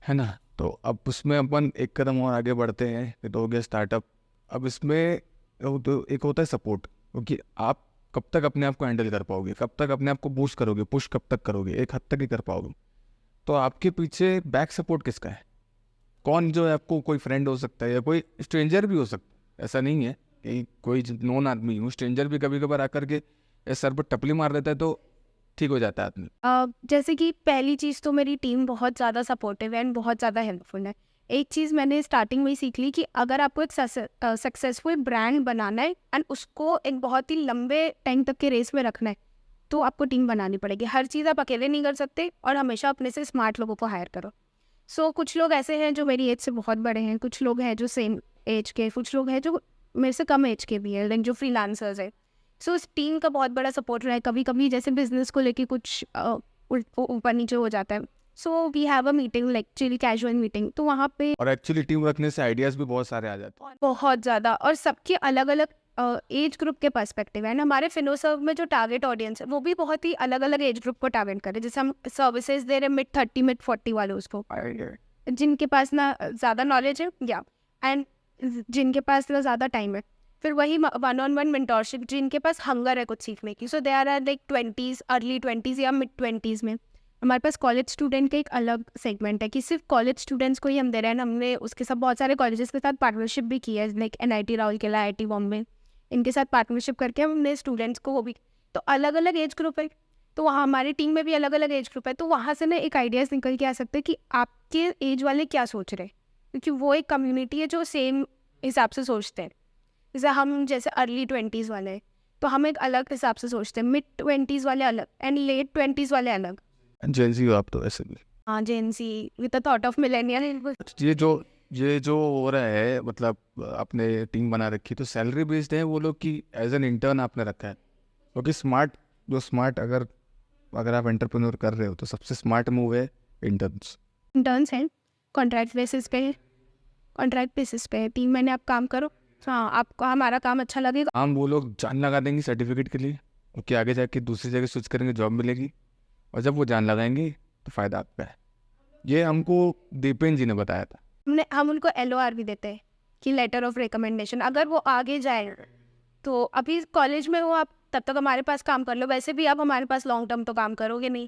है ना। तो अब उसमें अपन एक कदम और आगे बढ़ते हैं, ये तो हो गया स्टार्टअप। अब इसमें तो एक होता है सपोर्ट, क्योंकि आप कब तक अपने आप को हैंडल कर पाओगे, कब तक अपने आप को बूस्ट करोगे, पुश कब तक करोगे, एक हद तक ही कर पाओगे। तो आपके पीछे बैक सपोर्ट किसका है, कौन जो है आपको, कोई फ्रेंड हो सकता है या कोई स्ट्रेंजर भी हो सकता है, ऐसा नहीं है कि कोई नोन आदमी हो, स्ट्रेंजर भी कभी कभार आकर के सर पर टपली मार देता है तो ठीक हो जाता है आदमी। जैसे कि पहली चीज़ तो मेरी टीम बहुत ज़्यादा सपोर्टिव है एंड बहुत ज़्यादा हेल्पफुल है। एक चीज़ मैंने स्टार्टिंग में ही सीख ली कि अगर आपको एक सक्सेसफुल ब्रांड बनाना है एंड उसको एक बहुत ही लंबे टाइम तक के रेस में रखना है, तो आपको टीम बनानी पड़ेगी। हर चीज़ आप अकेले नहीं कर सकते और हमेशा अपने से स्मार्ट लोगों को हायर करो। सो कुछ लोग ऐसे हैं जो मेरी एज से बहुत बड़े हैं, कुछ लोग हैं जो सेम एज के, कुछ लोग हैं जो मेरे से कम एज के भी है, लाइक जो फ्रीलांसर्स है। सो इस टीम का बहुत बड़ा सपोर्ट रहा है। कभी कभी जैसे बिजनेस को लेके कुछ ऊपर नीचे हो जाता है, so we have a meeting, like chill casual meeting, तो वहाँ पे और एक्चुअली टीम रखने से आइडियाज़ भी बहुत सारे आ जाते हैं। बहुत ज़्यादा, और सबके अलग अलग एज ग्रुप के पर्सपेक्टिव है। हमारे फिनोसर्व में जो टारगेट ऑडियंस है वो भी बहुत ही अलग अलग एज ग्रुप को टारगेट करे। जैसे हम सर्विसेज दे रहे हैं mid-30 mid-40 वालों को, जिनके पास ना ज़्यादा नॉलेज है या एंड जिनके पास ना ज़्यादा टाइम है। फिर वही 1-on-1 मेंटोरशिप, जिनके पास हंगर है कुछ सीखने की। So they are like 20s, early 20s या mid-20s में। हमारे पास कॉलेज स्टूडेंट का एक अलग सेगमेंट है कि सिर्फ कॉलेज स्टूडेंट्स को ही हम दे रहे हैं। हमने उसके साथ बहुत सारे कॉलेजेस के साथ पार्टनरशिप भी की है, like NIT Rourkela, IIT Bombay, इनके साथ पार्टनरशिप करके हमने स्टूडेंट्स को वो भी। तो अलग अलग एज ग्रुप है, तो वहाँ हमारी टीम में भी अलग अलग एज ग्रुप है। तो वहाँ से ना एक आइडियाज़ निकल के आ सकते हैं कि आपके एज वाले क्या सोच रहे हैं, क्योंकि वो एक कम्युनिटी है जो सेम हिसाब से सोचते हैं। जैसे हम जैसे अर्ली 20s वाले हैं तो हम एक अलग हिसाब से सोचते हैं, mid-20s वाले अलग एंड लेट 20s वाले अलग। जेंजी हो आप तो ऐसे भी। हाँ, Gen Z with the thought of millennial. ये जो हो रहा है, मतलब आपने टीम बना रखी तो सैलरी बेस्ड है वो लोग की एज एन इंटर्न आपने रखा है, क्योंकि स्मार्ट अगर आप एंटरप्रेन्योर कर रहे हो तो सबसे स्मार्ट मूव है इंटर्न्स हैं, कॉन्ट्रैक्ट बेसिस पे 3 महीने आप काम करो। हाँ, आपको हमारा काम अच्छा लगेगा। हम वो लोग जान लगा देंगे सर्टिफिकेट के लिए, क्योंकि आगे जाके दूसरी जगह स्विच करेंगे, जॉब मिलेगी, और जब वो जान लगाएंगे तो फ़ायदा आपका है। ये हमको दीपेन जी ने बताया था। हम उनको LOR भी देते हैं कि लेटर ऑफ रिकमेंडेशन, अगर वो आगे जाए तो अभी कॉलेज में हो आप, तब तक हमारे पास काम कर लो। वैसे भी आप हमारे पास लॉन्ग टर्म तो काम करोगे नहीं,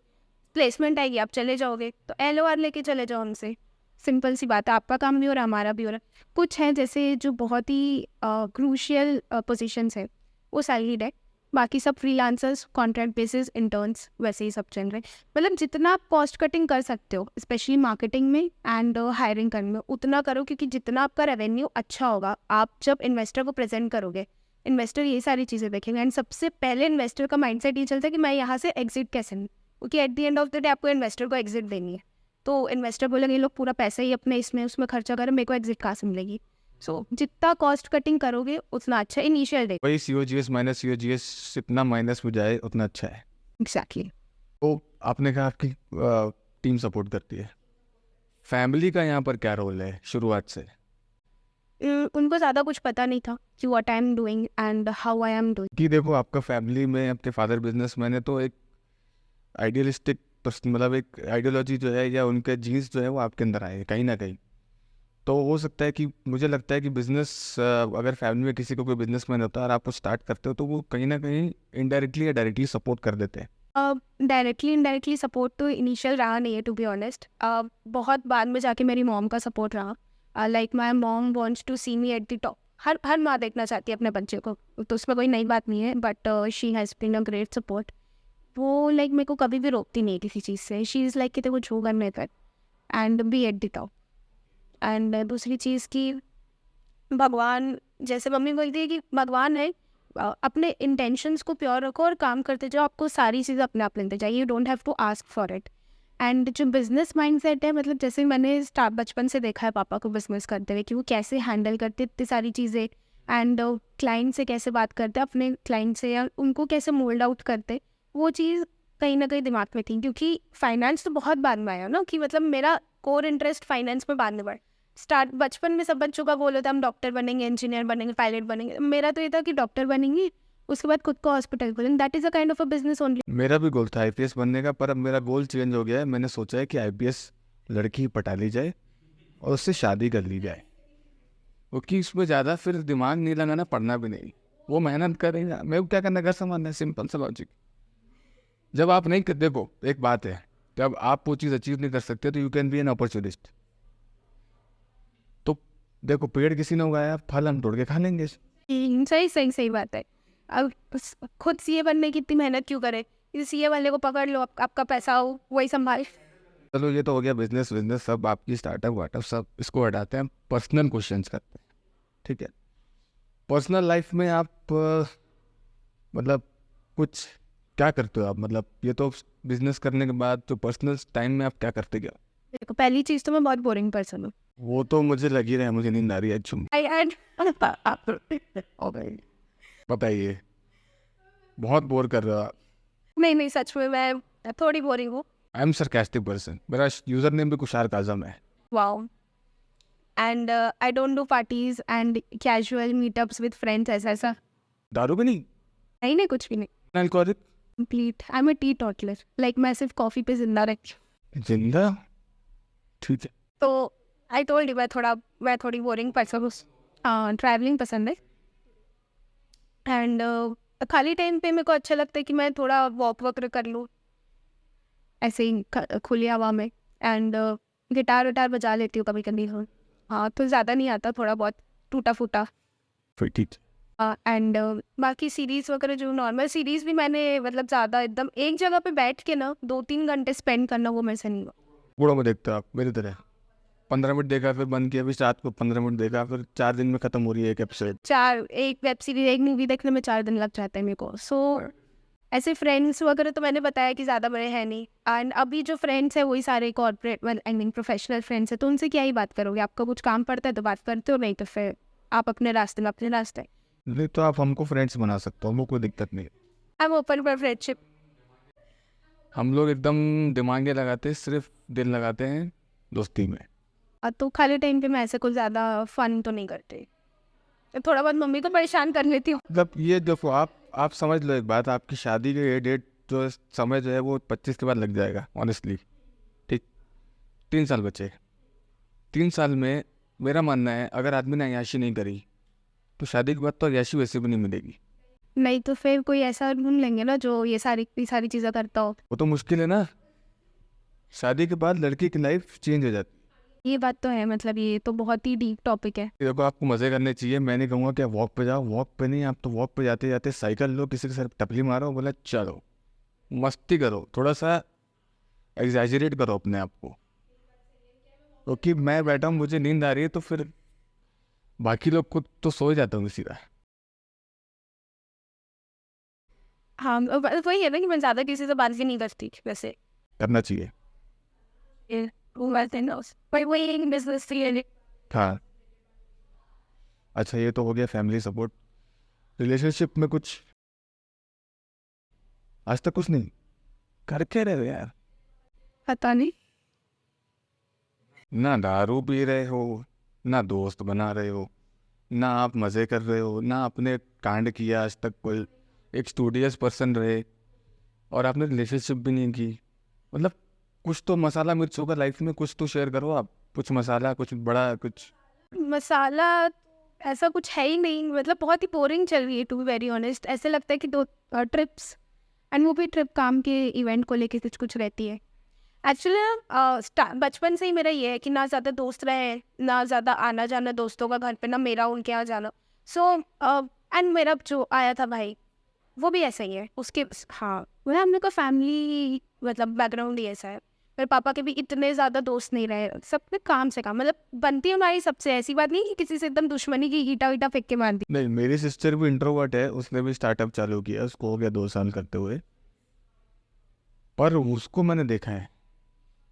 प्लेसमेंट आएगी आप चले जाओगे, तो LOR लेके चले जाओ हमसे। सिंपल सी बात है, आपका काम भी हो रहा है, हमारा भी हो रहा है। कुछ हैं जैसे जो बहुत ही क्रूशियल पोजीशंस है वो सैलरीड है, बाकी सब फ्रीलांसर्स, कॉन्ट्रैक्ट बेसिस, इंटर्न्स, वैसे ही सब चल रहे हैं। मतलब जितना आप कॉस्ट कटिंग कर सकते हो स्पेशली मार्केटिंग में एंड हायरिंग करने में, उतना करो, क्योंकि जितना आपका रेवेन्यू अच्छा होगा, आप जब इन्वेस्टर को प्रेजेंट करोगे, इन्वेस्टर ये सारी चीज़ें देखेंगे। एंड सबसे पहले इन्वेस्टर का माइंडसेट ये चलता है कि मैं यहाँ से एग्जिट कैसे लूँ, क्योंकि at the end of the day आपको इन्वेस्टर को एग्जिट देनी है। तो इन्वेस्टर बोलेंगे ये लोग पूरा पैसा ही अपने इसमें उसमें खर्चा करें, मेरे को एग्जिट कहाँ से मिलेगी। सो जितना कॉस्ट कटिंग करोगे उतना अच्छा इनिशियल डे। वही COGS माइनस COGS जितना माइनस हो जाए उतना अच्छा है। एग्जैक्टली। तो आपने कहा आपकी टीम सपोर्ट करती है, फैमिली का यहाँ पर क्या रोल है शुरुआत से? उनको ज़्यादा कुछ पता नहीं था कि what I am doing and how I am doing. कि देखो आपका फैमिली में आपके फादर बिजनेसमैन है, तो एक आइडियलिस्टिक मतलब एक आइडियोलॉजी जो है या उनके जीन्स जो है वो आपके अंदर आए कहीं ना कहीं। तो हो सकता है कि मुझे लगता है कि बिजनेस अगर फैमिली में किसी को कोई बिजनेसमैन होता है और आप वो स्टार्ट करते हो तो वो कहीं ना कहीं इनडायरेक्टली या डायरेक्टली सपोर्ट कर देते हैं। डायरेक्टली इनडायरेक्टली सपोर्ट तो इनिशियल रहा नहीं है, टू बी ऑनेस्ट। बहुत बाद में जाके मेरी मॉम का सपोर्ट रहा। Like my mom wants to see me at the top. हर माँ देखना चाहती है अपने बच्चे को, तो उसमें कोई नई बात नहीं है, but she has been a great support. वो लाइक मेरे को कभी भी रोकती नहीं किसी चीज़ से। शी इज़ लाइक कि तेरे को जो करने कर and be at the top. And दूसरी चीज़ की भगवान, जैसे मम्मी बोलती है कि भगवान है, अपने इंटेंशंस को प्योर रखो और काम करते जाओ, आपको सारी चीज़ें अपने आप मिलते जाइए, you don't have to ask for it. And जो बिजनेस माइंडसेट है, मतलब जैसे मैंने स्टार्ट बचपन से देखा है पापा को बिजनेस करते हुए कि वो कैसे हैंडल करते इतनी सारी चीज़ें, एंड क्लाइंट से कैसे बात करते, अपने क्लाइंट से, या उनको कैसे मोल्ड आउट करते, वो चीज़ कहीं ना कहीं दिमाग में थी। क्योंकि फाइनेंस तो बहुत बाद में आया ना, कि मतलब मेरा कोर इंटरेस्ट फाइनेंस में बाद में बढ़ा। स्टार्ट बचपन में सब बच्चों का बोल होता है हम डॉक्टर बनेंगे, इंजीनियर बनेंगे, पायलट बनेंगे। मेरा तो ये था कि डॉक्टर बनेंगे, उसके बाद खुद को हॉस्पिटल खोलेंगे। That is a kind of a business only. मेरा भी गोल था IPS बनने का, पर अब मेरा गोल चेंज हो गया है। मैंने सोचा है कि IPS लड़की पटा ली जाए और उससे शादी कर ली जाए, क्योंकि उसमें ज़्यादा फिर दिमाग नहीं लगाना, पढ़ना भी नहीं, वो मेहनत करेगा, मेरे को क्या करना, घर संभालना है, सिंपल सा लॉजिक। जब आप नहीं कर, देखो एक बात है, जब आप वो चीज़ अचीव नहीं कर सकते तो you can be an opportunist. तो देखो पेड़ किसी ने उगाया, फल हम तोड़ के खा लेंगे। सही सही सही बात है। अब खुद सीए बनने की इतनी मेहनत क्यों करे, किसी सीए वाले को पकड़ लो, आपका पैसा हो वही संभाल। चलो ये तो हो गया बिजनेस सब आपकी स्टार्टअप वार्टअप सब, इसको हटाते हैं, पर्सनल क्वेश्चंस करते हैं, ठीक है? पर्सनल लाइफ में आप मतलब कुछ क्या करते हो आप? मतलब ये तो बिजनेस करने के बाद तो पर्सनल टाइम में आप क्या करते क्या? देखो पहली चीज़ तो मैं बहुत बोरिंग पर्सन हूँ। वो तो मुझे लग ही रहा है, मुझे नींद आ रही है। चुम आई एंड बताइए, बहुत बोर कर रहा है। नहीं नहीं, सच में मैं थोड़ी बोरिंग हूँ। आई एम सरकास्टिक पर्सन, मेरा यूजर नेम भी कुशार काजम है। Wow. And I don't do parties and casual meetups with friends, ऐसा दारू भी नहीं? नहीं, कुछ भी नहीं। Alcoholic? Complete, I am a teetotaller. Like मैं सिर्फ कॉफ़ी पे जिंदा रहती हूँ। जिंदा? ठीक है। तो आई टोल्ड यू मैं थोड़ी बोरिंग पर्सन हूँ। ट्रैवलिंग पसंद है एंड खाली टाइम पे मेरे को अच्छा लगता है कि मैं थोड़ा वॉक कर लूँ ऐसे ही खुली हवा में। एंड गिटार विटार बजा लेती हूँ कभी कभी। हाँ, तो ज़्यादा नहीं आता, थोड़ा बहुत टूटा फूटा। फिर ठीक है। एंड बाकी सीरीज़ वगैरह, जो नॉर्मल सीरीज़ भी मैंने मतलब ज़्यादा एकदम एक जगह पे बैठ के ना 2-3 घंटे स्पेंड करना, वो मेरे से नहीं हुआ। बूढ़ों में देखते हो आप मेरी तरह? 15 मिनट देखा, फिर बंद किया, फिर रात को 15 मिनट देखा, फिर 4 दिन में ख़त्म हो रही है एक एपिसोड। एक वेब सीरीज, एक मूवी देखने में 4 दिन लग जाते हैं मेरे को। सो ऐसे फ्रेंड्स वगैरह तो मैंने बताया कि ज़्यादा बड़े हैं नहीं। एंड अभी जो फ्रेंड्स हैं वही सारे corporate, I mean professional friends हैं, तो उनसे क्या ही बात करोगे? आपका कुछ काम पड़ता है तो बात करते हो, नहीं तो फिर आप अपने रास्ते में अपने रास्ते। नहीं तो आप हमको फ्रेंड्स बना सकते हो, हमको कोई दिक्कत नहीं है। I am open for friendship. हम लोग एकदम दिमाग नहीं लगाते, सिर्फ दिल लगाते हैं दोस्ती में। तो खाली टाइम पे मैं ऐसे कुछ ज़्यादा फन तो नहीं करते, थोड़ा बहुत मम्मी को परेशान कर लेती हूँ। मतलब ये देखो, आप समझ लो एक बात, आपकी शादी के ये डेट जो समय जो है वो 25 के बाद लग जाएगा ऑनेस्टली, ठीक? 3 साल बचे। 3 साल में मेरा मानना है अगर आदमी ने अय्याशी नहीं करी तो शादी के बाद तो अय्याशी वैसे भी नहीं मिलेगी। नहीं तो फिर कोई ऐसा ढूंढ लेंगे ना जो ये सारी चीज़ें करता हो। वो तो मुश्किल है ना। शादी के बाद लड़की की लाइफ चेंज हो जाती है। ये बात तो है, मतलब ये तो बहुत ही डीप टॉपिक है। देखो आपको मज़े करने चाहिए, मैं नहीं कहूँगा कि आप वॉक पे जाओ, वॉक पे नहीं, आप तो वॉक पे जाते जाते साइकिल लो, किसी के सर पे टपली मारो, बोला चलो मस्ती करो, थोड़ा सा एग्जैजरेट करो अपने आप को। क्योंकि मैं बैठा हूँ, मुझे नींद आ रही है, तो फिर बाकी लोग को तो सो जाता हूँ सीधा। हाँ, वही है ना कि मैं ज़्यादा किसी से बात भी नहीं करती वैसे। करना चाहिए। ये वो वैसे ना पर वही बिजनेस थी। हाँ, अच्छा ये तो हो गया फैमिली सपोर्ट। रिलेशनशिप में कुछ आज तक कुछ नहीं करके रहे हो यार? पता नहीं। ना दारू पी रहे हो, ना दोस्त बना रहे हो, ना आप मज़े कर रहे हो, ना आपने कांड किया आज तक कोई। एक स्टूडियस पर्सन रहे और आपने रिलेशनशिप भी नहीं की। मतलब कुछ तो मसाला मिर्च होगा लाइफ में, कुछ तो शेयर करो आप। कुछ मसाला, कुछ बड़ा, कुछ। मसाला ऐसा कुछ है ही नहीं, मतलब बहुत ही बोरिंग चल रही है टू बी वेरी ऑनेस्ट। ऐसे लगता है कि 2 ट्रिप्स, एंड वो भी ट्रिप काम के इवेंट को लेके कुछ कुछ रहती है। एक्चुअली बचपन से ही मेरा ये है कि ना ज़्यादा दोस्त रहे, ना ज़्यादा आना जाना दोस्तों का घर पे, ना मेरा उनके यहाँ जाना। सो एंड मेरा जो आया था भाई, वो भी ऐसा ही है उसके। हाँ, मतलब हम लोग का फैमिली मतलब बैकग्राउंड ही ऐसा है। मेरे पापा के भी इतने ज़्यादा दोस्त नहीं रहे, सब में काम से काम, मतलब बनती है हमारी सबसे। ऐसी बात नहीं कि किसी से एकदम दुश्मनी की ईटा वीटा फेंक के मार दी। नहीं, मेरी सिस्टर भी इंट्रोवर्ट है, उसने भी स्टार्टअप चालू किया, उसको हो गया 2 साल करते हुए। पर उसको मैंने देखा है,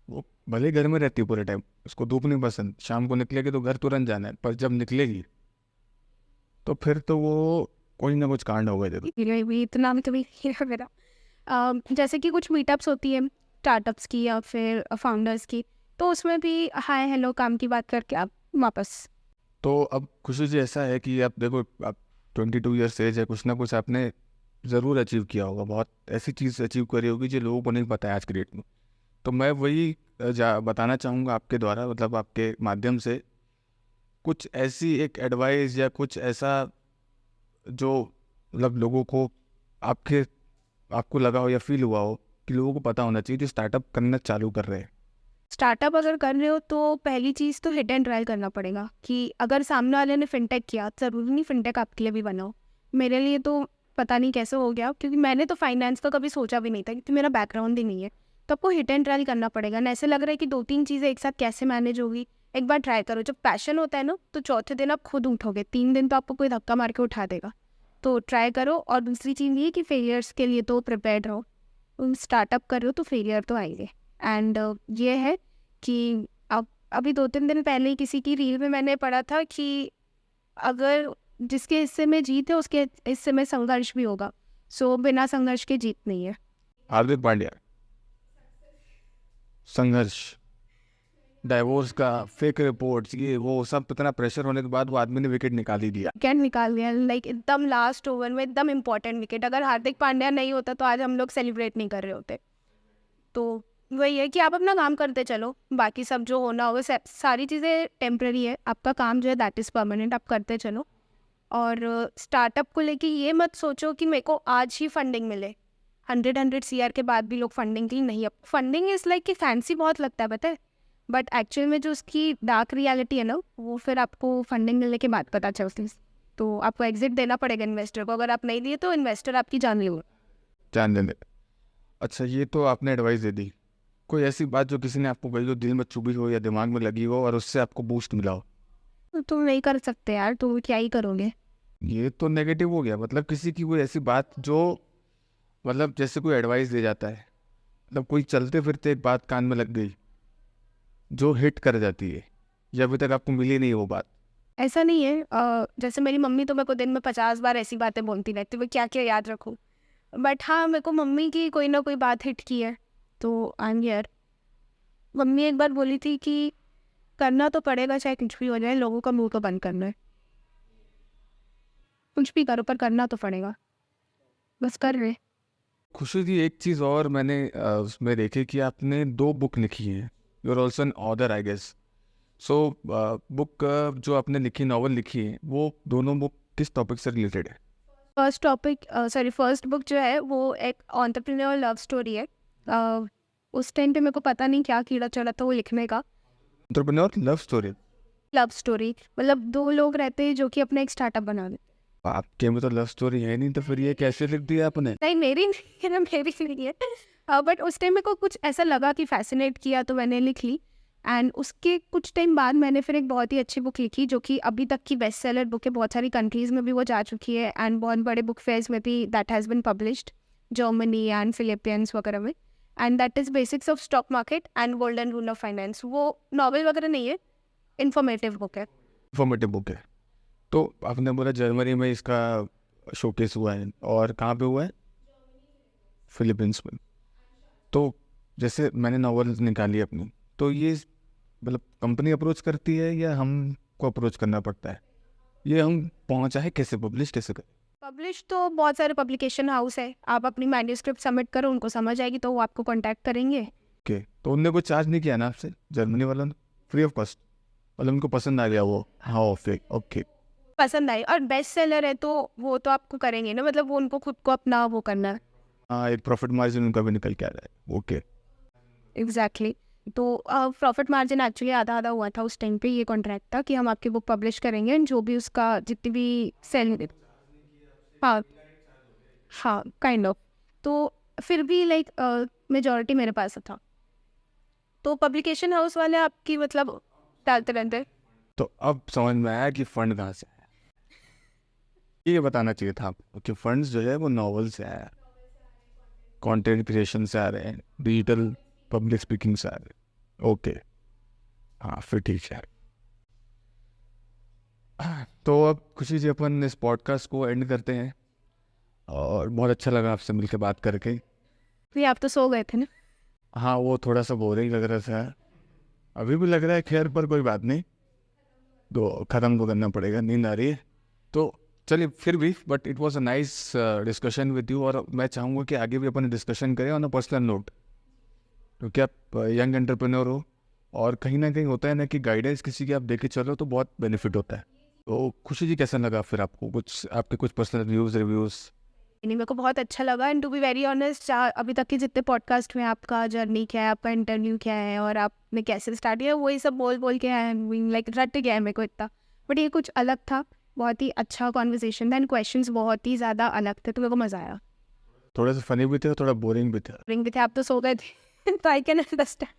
वो भले घर में रहती है पूरे टाइम, उसको धूप नहीं पसंद, शाम को निकलेगी तो घर तुरंत जाना है, पर जब निकलेगी तो फिर तो वो कोई ना कुछ कांड होगा जरूर। ये भी इतना भी कभी नहीं है मेरा। जैसे कि कुछ मीटअप्स होती है स्टार्टअप्स की या फिर फाउंडर्स की, तो उसमें भी हाय हेलो काम की बात करके आप वापस। तो अब खुशी जी ऐसा है कि आप देखो, आप 22 ईयर्स एज है, कुछ ना कुछ आपने ज़रूर अचीव किया होगा, बहुत ऐसी चीज़ अचीव करी होगी जो लोगों को नहीं पता है आज की डेट में। तो मैं वही बताना चाहूँगा आपके द्वारा, मतलब आपके माध्यम से, कुछ ऐसी एक एडवाइस या कुछ ऐसा जो मतलब लोगों को आपके आपको लगा हो या फील हुआ हो कि लोगों को पता होना चाहिए जो स्टार्टअप करना चालू कर रहे हैं। स्टार्टअप अगर कर रहे हो तो पहली चीज़ तो हिट एंड ट्रायल करना पड़ेगा कि अगर सामने वाले ने फिनटेक किया, ज़रूरी नहीं फिनटेक आपके लिए भी बनाओ। मेरे लिए तो पता नहीं कैसे हो गया, क्योंकि मैंने तो फाइनेंस का कभी सोचा भी नहीं था, क्योंकि मेरा बैकग्राउंड ही नहीं है। तो आपको हिट एंड ट्रायल करना पड़ेगा ना। ऐसे लग रहा है कि 2-3 चीज़ें एक साथ कैसे मैनेज होगी, एक बार ट्राई करो। जब पैशन होता है ना, तो चौथे दिन आप खुद उठोगे, 3 दिन तो आपको कोई धक्का मार के उठा देगा। तो ट्राई करो। और दूसरी चीज़ ये कि फेलियर्स के लिए तो प्रिपेयर्ड रहो। स्टार्टअप कर रहे हो तो फेलियर तो आएंगे। एंड ये है कि अब अभी 2-3 दिन पहले ही किसी की रील में मैंने पढ़ा था कि अगर जिसके हिस्से में जीत है उसके हिस्से में संघर्ष भी होगा। सो बिना संघर्ष के जीत नहीं है। हार्दिक पांड्या, संघर्ष, डाइवोर्स का, फेक रिपोर्ट्स, ये वो सब, इतना प्रेशर होने के बाद वो आदमी ने विकेट निकाल ही दिया। विकेट निकाल दिया, लाइक एकदम लास्ट ओवर में एकदम इम्पोर्टेंट विकेट। अगर हार्दिक पांड्या नहीं होता तो आज हम लोग सेलिब्रेट नहीं कर रहे होते। तो वही है कि आप अपना काम करते चलो, बाकी सब जो होना होगा, सारी चीज़ें टेम्पररी है। आपका काम जो है दैट इज़ परमानेंट, आप करते चलो। और स्टार्टअप को लेके ये मत सोचो कि मेरे को आज ही फंडिंग मिले। 100 CR के बाद भी लोग फंडिंग के लिए नहीं। अब फंडिंग इज़ लाइक कि फैंसी बहुत लगता है, पता है, बट एक्चुअल में जो उसकी डार्क रियलिटी है ना, वो फिर आपको फंडिंग मिलने के बाद पता चलती है। तो आपको एग्जिट देना पड़ेगा इन्वेस्टर को। अगर आप नहीं दिए तो इन्वेस्टर आपकी जान लेगा। जान देने। अच्छा, ये तो आपने एडवाइस दे दी। कोई ऐसी बात जो किसी ने आपको कही हो, दिल में चुभी हो या दिमाग में लगी हो और उससे आपको बूस्ट मिला हो? तो तुम नहीं कर सकते यार, तुम क्या ही करोगे। ये तो नेगेटिव हो गया। मतलब किसी की कोई ऐसी बात जो, मतलब जैसे कोई एडवाइस दे जाता है, मतलब कोई चलते फिरते एक बात कान में लग गई जो हिट कर जाती है, या अभी तक आपको मिली नहीं वो बात? ऐसा नहीं है। जैसे मेरी मम्मी तो मेरे को दिन में 50 बार ऐसी बातें बोलती रहती है, मैं क्या क्या याद रखूँ। बट हाँ, मेरे को मम्मी की कोई ना कोई बात हिट की है, तो आई एम हियर। मम्मी एक बार बोली थी कि करना तो पड़ेगा चाहे कुछ भी हो जाए, लोगों का मुंह तो बंद करना है। कुछ भी करो पर करना तो पड़ेगा, बस कर रहे। खुशी जी, एक चीज़ और मैंने उसमें देखी कि आपने 2 बुक लिखी हैं। You are also an author I guess. So book जो आपने लिखी, नॉवल लिखी है, वो दोनों बुक किस टॉपिक से रिलेटेड है? फर्स्ट बुक जो है वो एक एंटरप्रेन्योर लव स्टोरी है। उस टाइम पे मेरे को पता नहीं क्या कीड़ा चढ़ा था वो लिखने का। Entrepreneur love story. Love story, मतलब दो लोग रहते हैं जो कि अपना एक स्टार्टअप बना देते आपके में तो लव स्टोरी है नहीं, तो फिर ये कैसे लिख दिया आपने? नहीं, मेरी नहीं है ना, मेरी नहीं है। बट उस टाइम मेरे को कुछ ऐसा लगा कि फैसिनेट किया तो मैंने लिख ली। एंड उसके कुछ टाइम बाद मैंने फिर एक बहुत ही अच्छी बुक लिखी जो कि अभी तक की बेस्ट सेलर बुक है, बहुत सारी कंट्रीज़ में भी वो जा चुकी है एंड बहुत बड़े बुक फेयर्स में भी that has been published, Germany and Philippines वगैरह में। And that is basics of stock market and golden rule of finance. वो नॉवल वगैरह नहीं है, इन्फॉर्मेटिव बुक है। इन्फॉर्मेटिव बुक है। तो आपने बोला जर्मनी में इसका शोकेस हुआ है, और कहाँ पे हुआ है? फिलीपींस में। तो जैसे मैंने नॉवल निकाली अपनी, तो ये मतलब कंपनी अप्रोच करती है या हमको अप्रोच करना पड़ता है? ये हम पहुँचा है कैसे, पब्लिश कैसे करें? पब्लिश तो बहुत सारे पब्लिकेशन हाउस है, आप अपनी मैन्यूस्क्रिप्ट सबमिट करो, उनको समझ आएगी तो वो आपको कांटेक्ट करेंगे। ओके, तो उनने कोई चार्ज नहीं किया ना आपसे, जर्मनी वालों ने? फ्री ऑफ कॉस्ट, मतलब उनको पसंद आ गया वो? हाँ, ओके ओके। पसंद आई और बेस्ट सेलर है तो वो तो आपको करेंगे ना, मतलब वो उनको खुद को अपना वो करना है। हाँ, एक प्रॉफिट मार्जिन उनका भी निकल के आ रहा है। ओके। एग्जैक्टली तो प्रॉफिट मार्जिन एक्चुअली आधा आधा हुआ था उस टाइम पे। ये कॉन्ट्रैक्ट था कि हम आपकी बुक पब्लिश करेंगे एंड जो भी उसका जितनी भी सेल, हाँ हाँ काइंड ऑफ। तो फिर भी लाइक मेजॉरिटी मेरे पास था, तो पब्लिकेशन हाउस वाले आपकी मतलब डालते रहते। तो अब समझ में आया कि फंड कहाँ से आया। ये बताना चाहिए था आपको कि फंड्स जो है वो नॉवल से आया, कंटेंट क्रिएशन से आ रहे हैं, डिजिटल पब्लिक स्पीकिंग से आ रहे हैं। ओके, हाँ फिर ठीक है। तो अब खुशी जी अपन इस पॉडकास्ट को एंड करते हैं, और बहुत अच्छा लगा आपसे मिलकर बात करके। फिर आप तो सो गए थे ना? हाँ, वो थोड़ा सा बोरिंग लग रहा था, अभी भी लग रहा है, खैर पर कोई बात नहीं, तो ख़त्म तो करना पड़ेगा, नींद आ रही है। तो चलिए फिर भी, but it was a nice discussion with you, और मैं चाहूँगा कि आगे भी अपन डिस्कशन करें ऑन अ पर्सनल नोट, क्योंकि आप यंग एंटरप्रेन्योर हो, और कहीं ना कहीं होता है ना कि गाइडेंस किसी की आप देके चलो तो बहुत बेनिफिट होता है। तो खुशी जी कैसा लगा फिर आपको, कुछ आपके कुछ पर्सनल व्यूज़ रिव्यूज़? नहीं, मेरे को बहुत अच्छा लगा and to be very honest, अभी तक के जितने पॉडकास्ट में आपका जर्नी क्या है, आपका इंटरव्यू क्या है और आपने कैसे स्टार्ट किया, वही सब बोल बोल के आई एम लाइक रट गया है मेरे को इतना। बट ये कुछ अलग था, बहुत ही अच्छा कॉन्वर्सेशन था एंड क्वेश्चंस बहुत ही ज़्यादा अलग थे, तो मेरे को मज़ा आया। थोड़ा सा फनी भी थे और थोड़ा बोरिंग भी था। रिंग भी थे, आप तो सो गए थे तो आई कैन अंडरस्टैंड।